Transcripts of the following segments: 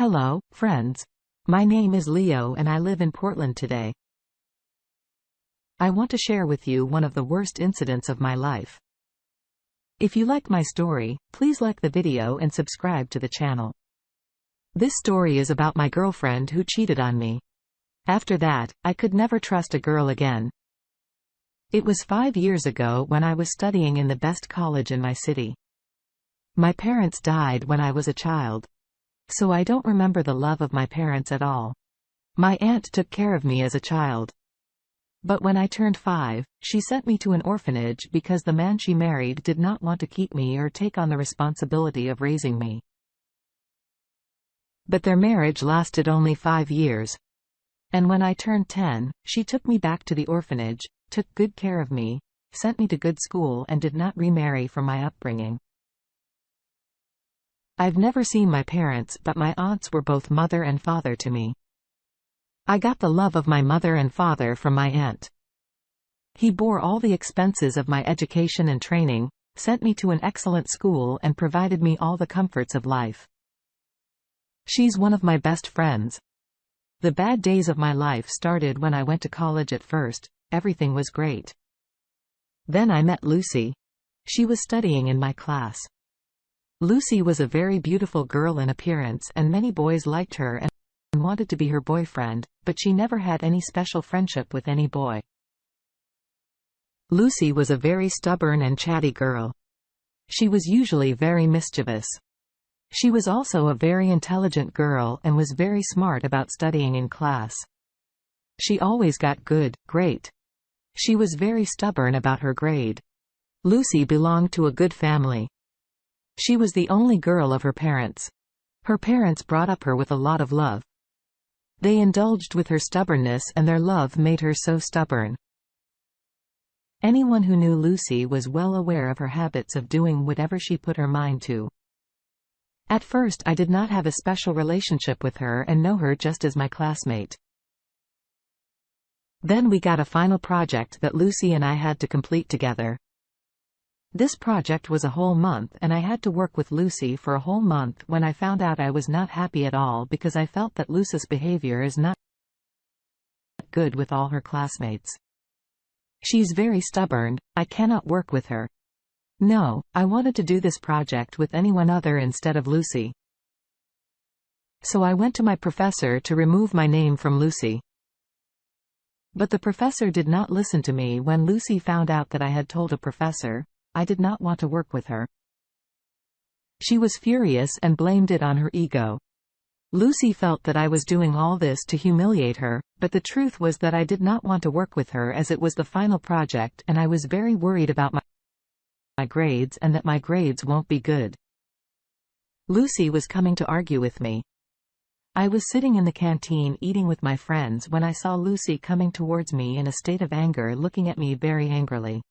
Hello, friends. My name is Leo and I live in Portland today. I want to share with you one of the worst incidents of my life. If you like my story, please like the video and subscribe to the channel. This story is about my girlfriend who cheated on me. After that, I could never trust a girl again. It was 5 years ago when I was studying in the best college in my city. My parents died when I was a child. So I don't remember the love of my parents at all. My aunt took care of me as a child. But when I turned 5, she sent me to an orphanage because the man she married did not want to keep me or take on the responsibility of raising me. But their marriage lasted only 5 years. And when I turned 10, she took me back to the orphanage, took good care of me, sent me to good school and did not remarry for my upbringing. I've never seen my parents, but my aunts were both mother and father to me. I got the love of my mother and father from my aunt. He bore all the expenses of my education and training, sent me to an excellent school and provided me all the comforts of life. She's one of my best friends. The bad days of my life started when I went to college. At first, everything was great. Then I met Lucy. She was studying in my class. Lucy was a very beautiful girl in appearance and many boys liked her and wanted to be her boyfriend, but she never had any special friendship with any boy. Lucy was a very stubborn and chatty girl. She was usually very mischievous. She was also a very intelligent girl and was very smart about studying in class. She always got good grades. She was very stubborn about her grade. Lucy belonged to a good family. She was the only girl of her parents. Her parents brought up her with a lot of love. They indulged with her stubbornness and their love made her so stubborn. Anyone who knew Lucy was well aware of her habits of doing whatever she put her mind to. At first I did not have a special relationship with her and know her just as my classmate. Then we got a final project that Lucy and I had to complete together. This project was a whole month and I had to work with Lucy for a whole month. When I found out, I was not happy at all because I felt that Lucy's behavior is not good with all her classmates. She's very stubborn. I cannot work with her. No, I wanted to do this project with anyone other instead of Lucy. So I went to my professor to remove my name from Lucy. But the professor did not listen to me. When Lucy found out that I had told a professor, I did not want to work with her. She was furious and blamed it on her ego. Lucy felt that I was doing all this to humiliate her, but the truth was that I did not want to work with her as it was the final project and I was very worried about my grades and that my grades won't be good. Lucy was coming to argue with me. I was sitting in the canteen eating with my friends when I saw Lucy coming towards me in a state of anger, looking at me very angrily.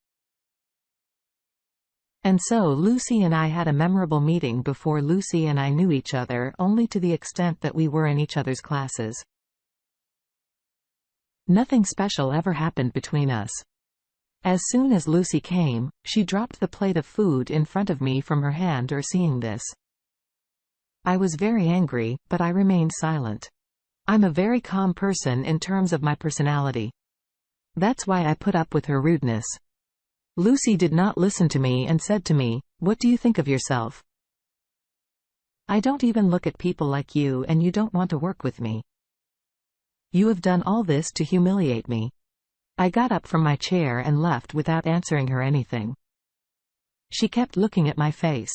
And so Lucy and I had a memorable meeting. Before, Lucy and I knew each other only to the extent that we were in each other's classes. Nothing special ever happened between us. As soon as Lucy came, she dropped the plate of food in front of me from her hand. Seeing this, I was very angry, but I remained silent. I'm a very calm person in terms of my personality. That's why I put up with her rudeness. Lucy did not listen to me and said to me, "What do you think of yourself? I don't even look at people like you and you don't want to work with me. You have done all this to humiliate me." I got up from my chair and left without answering her anything. She kept looking at my face.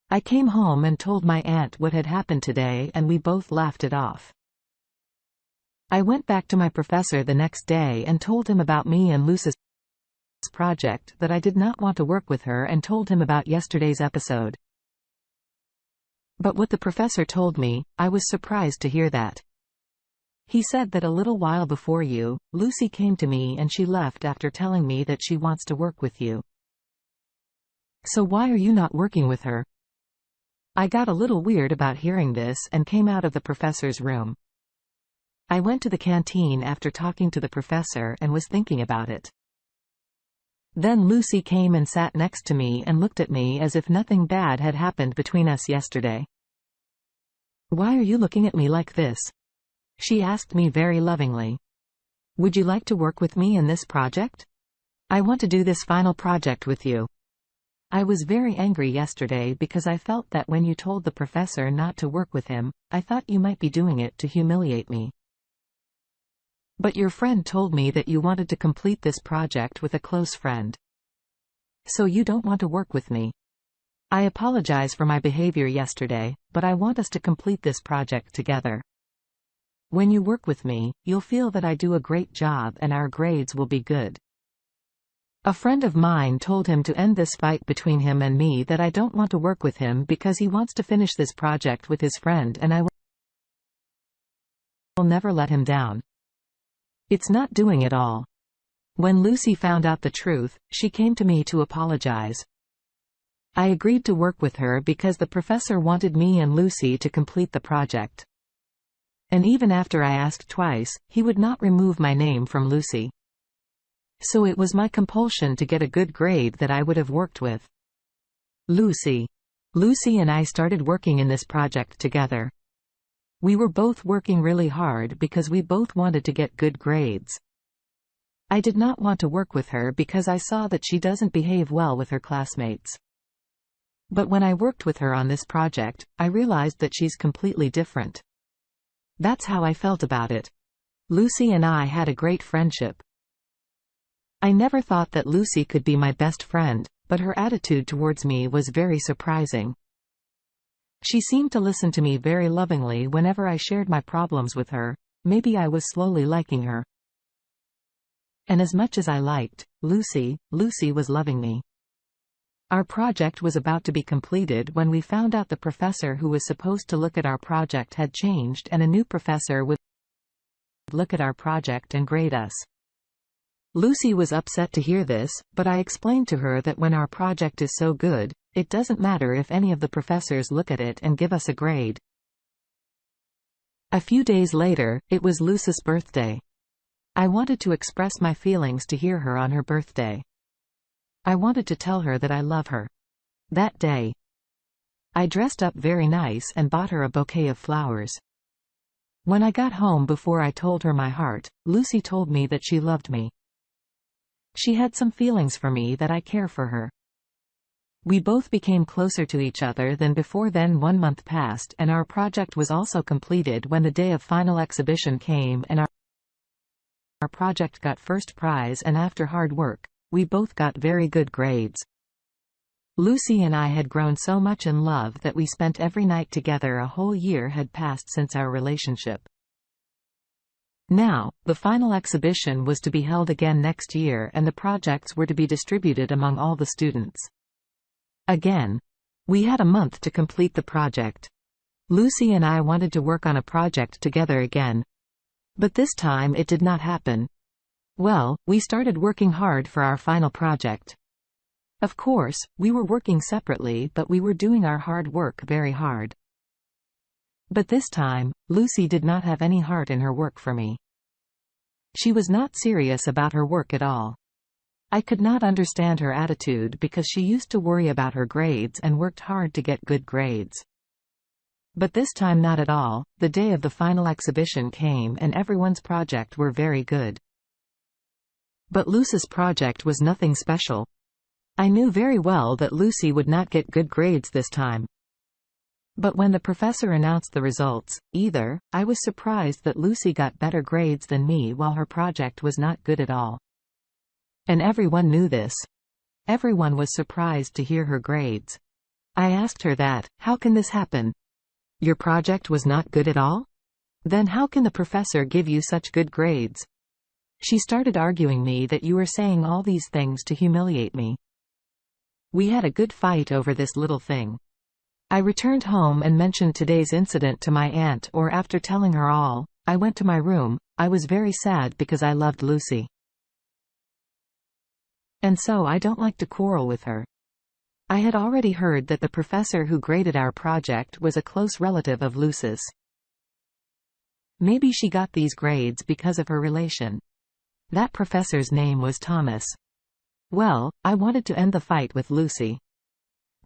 I came home and told my aunt what had happened today and we both laughed it off. I went back to my professor the next day and told him about me and Lucy's project, that I did not want to work with her, and told him about yesterday's episode. But what the professor told me, I was surprised to hear that. He said that a little while before you, Lucy came to me and she left after telling me that she wants to work with you. So why are you not working with her? I got a little weird about hearing this and came out of the professor's room. I went to the canteen after talking to the professor and was thinking about it. Then Lucy came and sat next to me and looked at me as if nothing bad had happened between us yesterday. "Why are you looking at me like this?" she asked me very lovingly. "Would you like to work with me in this project? I want to do this final project with you." I was very angry yesterday because I felt that when you told the professor not to work with him, I thought you might be doing it to humiliate me. But your friend told me that you wanted to complete this project with a close friend. So you don't want to work with me. I apologize for my behavior yesterday, but I want us to complete this project together. When you work with me, you'll feel that I do a great job and our grades will be good. A friend of mine told him to end this fight between him and me, that I don't want to work with him because he wants to finish this project with his friend, and I will never let him down. It's not doing it all. When Lucy found out the truth, she came to me to apologize. I agreed to work with her because the professor wanted me and Lucy to complete the project. And even after I asked twice, he would not remove my name from Lucy. So it was my compulsion to get a good grade that I would have worked with Lucy. Lucy and I started working in this project together. We were both working really hard because we both wanted to get good grades. I did not want to work with her because I saw that she doesn't behave well with her classmates. But when I worked with her on this project, I realized that she's completely different. That's how I felt about it. Lucy and I had a great friendship. I never thought that Lucy could be my best friend, but her attitude towards me was very surprising. She seemed to listen to me very lovingly whenever I shared my problems with her. Maybe I was slowly liking her. And as much as I liked Lucy, Lucy was loving me. Our project was about to be completed when we found out the professor who was supposed to look at our project had changed, and a new professor would look at our project and grade us. Lucy was upset to hear this, but I explained to her that when our project is so good, it doesn't matter if any of the professors look at it and give us a grade. A few days later, it was Lucy's birthday. I wanted to express my feelings to hear her on her birthday. I wanted to tell her that I love her. That day, I dressed up very nice and bought her a bouquet of flowers. When I got home, before I told her my heart, Lucy told me that she loved me. She had some feelings for me, that I care for her. We both became closer to each other than before. Then 1 month passed and our project was also completed when the day of final exhibition came, and our project got first prize, and after hard work, we both got very good grades. Lucy and I had grown so much in love that we spent every night together. A whole year had passed since our relationship. Now, the final exhibition was to be held again next year, and the projects were to be distributed among all the students. Again, we had a month to complete the project. Lucy and I wanted to work on a project together again. But this time it did not happen. Well, we started working hard for our final project. Of course, we were working separately, but we were doing our hard work very hard. But this time, Lucy did not have any heart in her work for me. She was not serious about her work at all. I could not understand her attitude because she used to worry about her grades and worked hard to get good grades. But this time not at all. The day of the final exhibition came and everyone's project were very good. But Lucy's project was nothing special. I knew very well that Lucy would not get good grades this time. But when the professor announced the results, I was surprised that Lucy got better grades than me while her project was not good at all. And everyone knew this. Everyone was surprised to hear her grades. I asked her that, how can this happen? Your project was not good at all? Then how can the professor give you such good grades? She started arguing me that you were saying all these things to humiliate me. We had a good fight over this little thing. I returned home and mentioned today's incident to my aunt. After telling her all, I went to my room. I was very sad because I loved Lucy. And so I don't like to quarrel with her. I had already heard that the professor who graded our project was a close relative of Lucy's. Maybe she got these grades because of her relation. That professor's name was Thomas. Well, I wanted to end the fight with Lucy.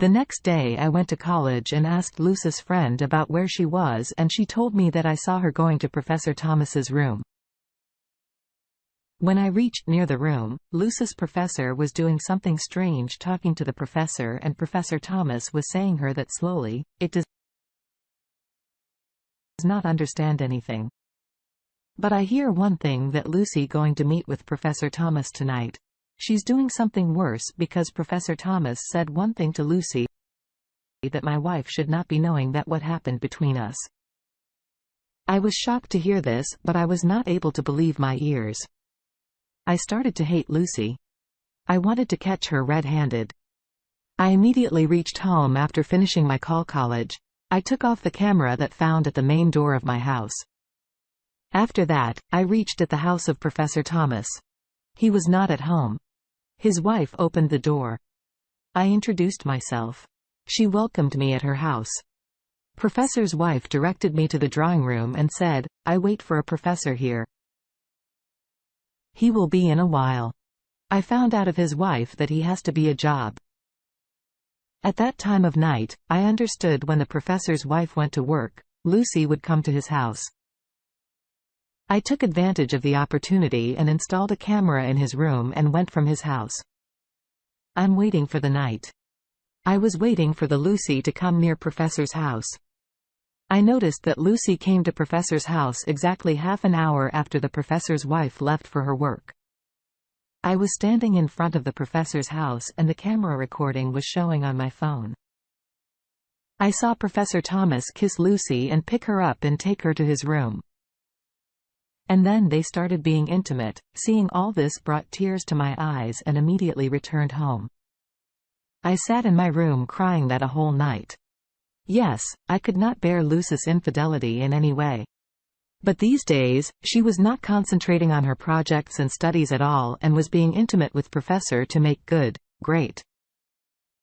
The next day I went to college and asked Lucy's friend about where she was, and she told me that I saw her going to Professor Thomas's room. When I reached near the room, Lucy's professor was doing something strange, talking to the professor, and Professor Thomas was saying her that slowly, it does not understand anything. But I hear one thing, that Lucy going to meet with Professor Thomas tonight. She's doing something worse, because Professor Thomas said one thing to Lucy, that my wife should not be knowing that what happened between us. I was shocked to hear this, but I was not able to believe my ears. I started to hate Lucy. I wanted to catch her red-handed. I immediately reached home after finishing my college. I took off the camera that found at the main door of my house. After that, I reached at the house of Professor Thomas. He was not at home. His wife opened the door. I introduced myself. She welcomed me at her house. Professor's wife directed me to the drawing room and said, "I wait for a professor here. He will be in a while." I found out of his wife that he has to be a job. At that time of night, I understood when the professor's wife went to work, Lucy would come to his house. I took advantage of the opportunity and installed a camera in his room and went from his house. I'm waiting for the night. I was waiting for the Lucy to come near Professor's house. I noticed that Lucy came to Professor's house exactly half an hour after the professor's wife left for her work. I was standing in front of the professor's house and the camera recording was showing on my phone. I saw Professor Thomas kiss Lucy and pick her up and take her to his room. And then they started being intimate. Seeing all this brought tears to my eyes and immediately returned home. I sat in my room crying that a whole night. Yes, I could not bear Lucy's infidelity in any way. But these days, she was not concentrating on her projects and studies at all and was being intimate with Professor to make good, great.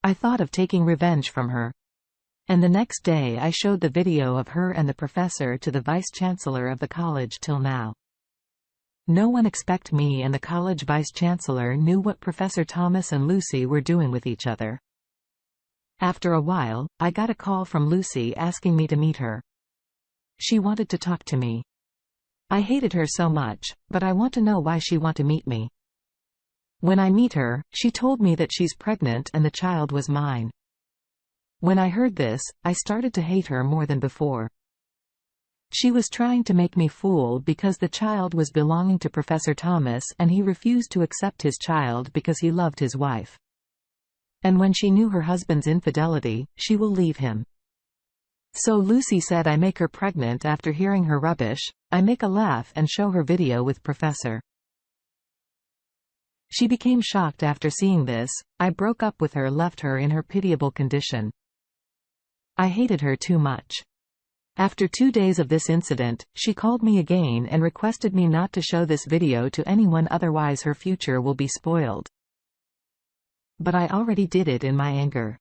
I thought of taking revenge from her. And the next day I showed the video of her and the professor to the vice-chancellor of the college. Till now, no one except me and the college vice-chancellor knew what Professor Thomas and Lucy were doing with each other. After a while, I got a call from Lucy asking me to meet her. She wanted to talk to me. I hated her so much, but I want to know why she want to meet me. When I meet her, she told me that she's pregnant and the child was mine. When I heard this, I started to hate her more than before. She was trying to make me fool because the child was belonging to Professor Thomas and he refused to accept his child because he loved his wife. And when she knew her husband's infidelity, she will leave him. So Lucy said I make her pregnant. After hearing her rubbish, I make a laugh and show her video with Professor. She became shocked after seeing this. I broke up with her, left her in her pitiable condition. I hated her too much. After 2 days of this incident, she called me again and requested me not to show this video to anyone, otherwise her future will be spoiled. But I already did it in my anger.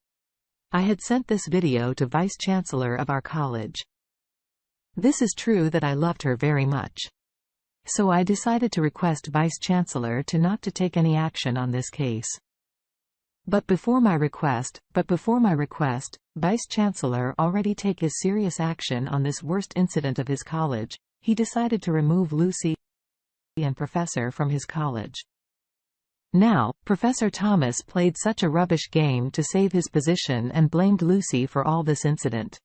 I had sent this video to Vice-Chancellor of our college. This is true that I loved her very much. So I decided to request Vice-Chancellor to not to take any action on this case. But before my request, Vice-Chancellor already take his serious action on this worst incident of his college. He decided to remove Lucy and Professor from his college. Now, Professor Thomas played such a rubbish game to save his position and blamed Lucy for all this incident.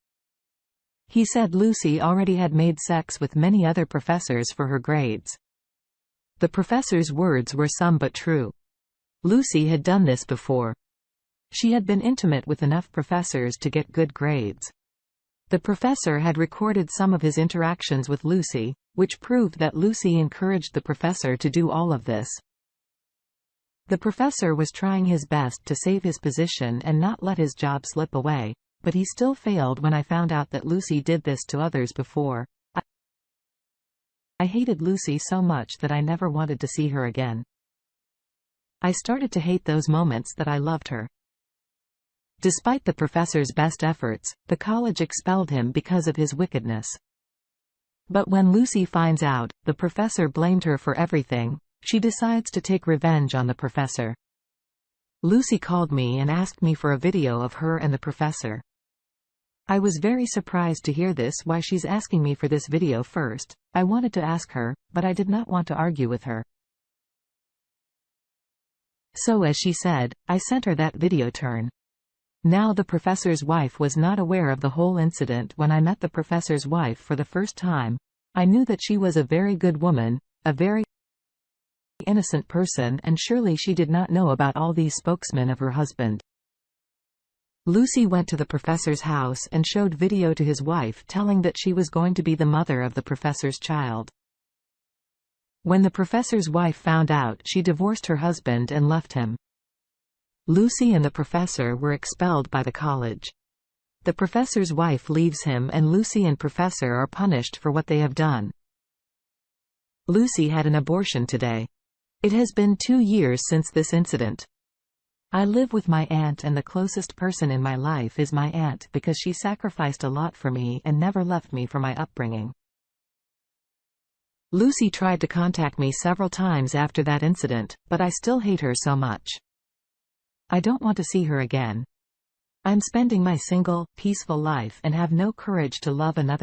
He said Lucy already had made sex with many other professors for her grades. The professor's words were some but true. Lucy had done this before. She had been intimate with enough professors to get good grades. The professor had recorded some of his interactions with Lucy, which proved that Lucy encouraged the professor to do all of this. The professor was trying his best to save his position and not let his job slip away, but he still failed when I found out that Lucy did this to others before. I hated Lucy so much that I never wanted to see her again. I started to hate those moments that I loved her. Despite the professor's best efforts, the college expelled him because of his wickedness. But when Lucy finds out, the professor blamed her for everything, she decides to take revenge on the professor. Lucy called me and asked me for a video of her and the professor. I was very surprised to hear this. Why she's asking me for this video first? I wanted to ask her, but I did not want to argue with her. So as she said, I sent her that video turn. Now the professor's wife was not aware of the whole incident. When I met the professor's wife for the first time, I knew that she was a very good woman, a very innocent person, and surely she did not know about all these spokesmen of her husband. Lucy went to the professor's house and showed video to his wife telling that she was going to be the mother of the professor's child. When the professor's wife found out, she divorced her husband and left him. Lucy and the professor were expelled by the college. The professor's wife leaves him and Lucy and professor are punished for what they have done. Lucy had an abortion today. It has been 2 years since this incident. I live with my aunt and the closest person in my life is my aunt because she sacrificed a lot for me and never left me for my upbringing. Lucy tried to contact me several times after that incident, but I still hate her so much. I don't want to see her again. I'm spending my single, peaceful life and have no courage to love another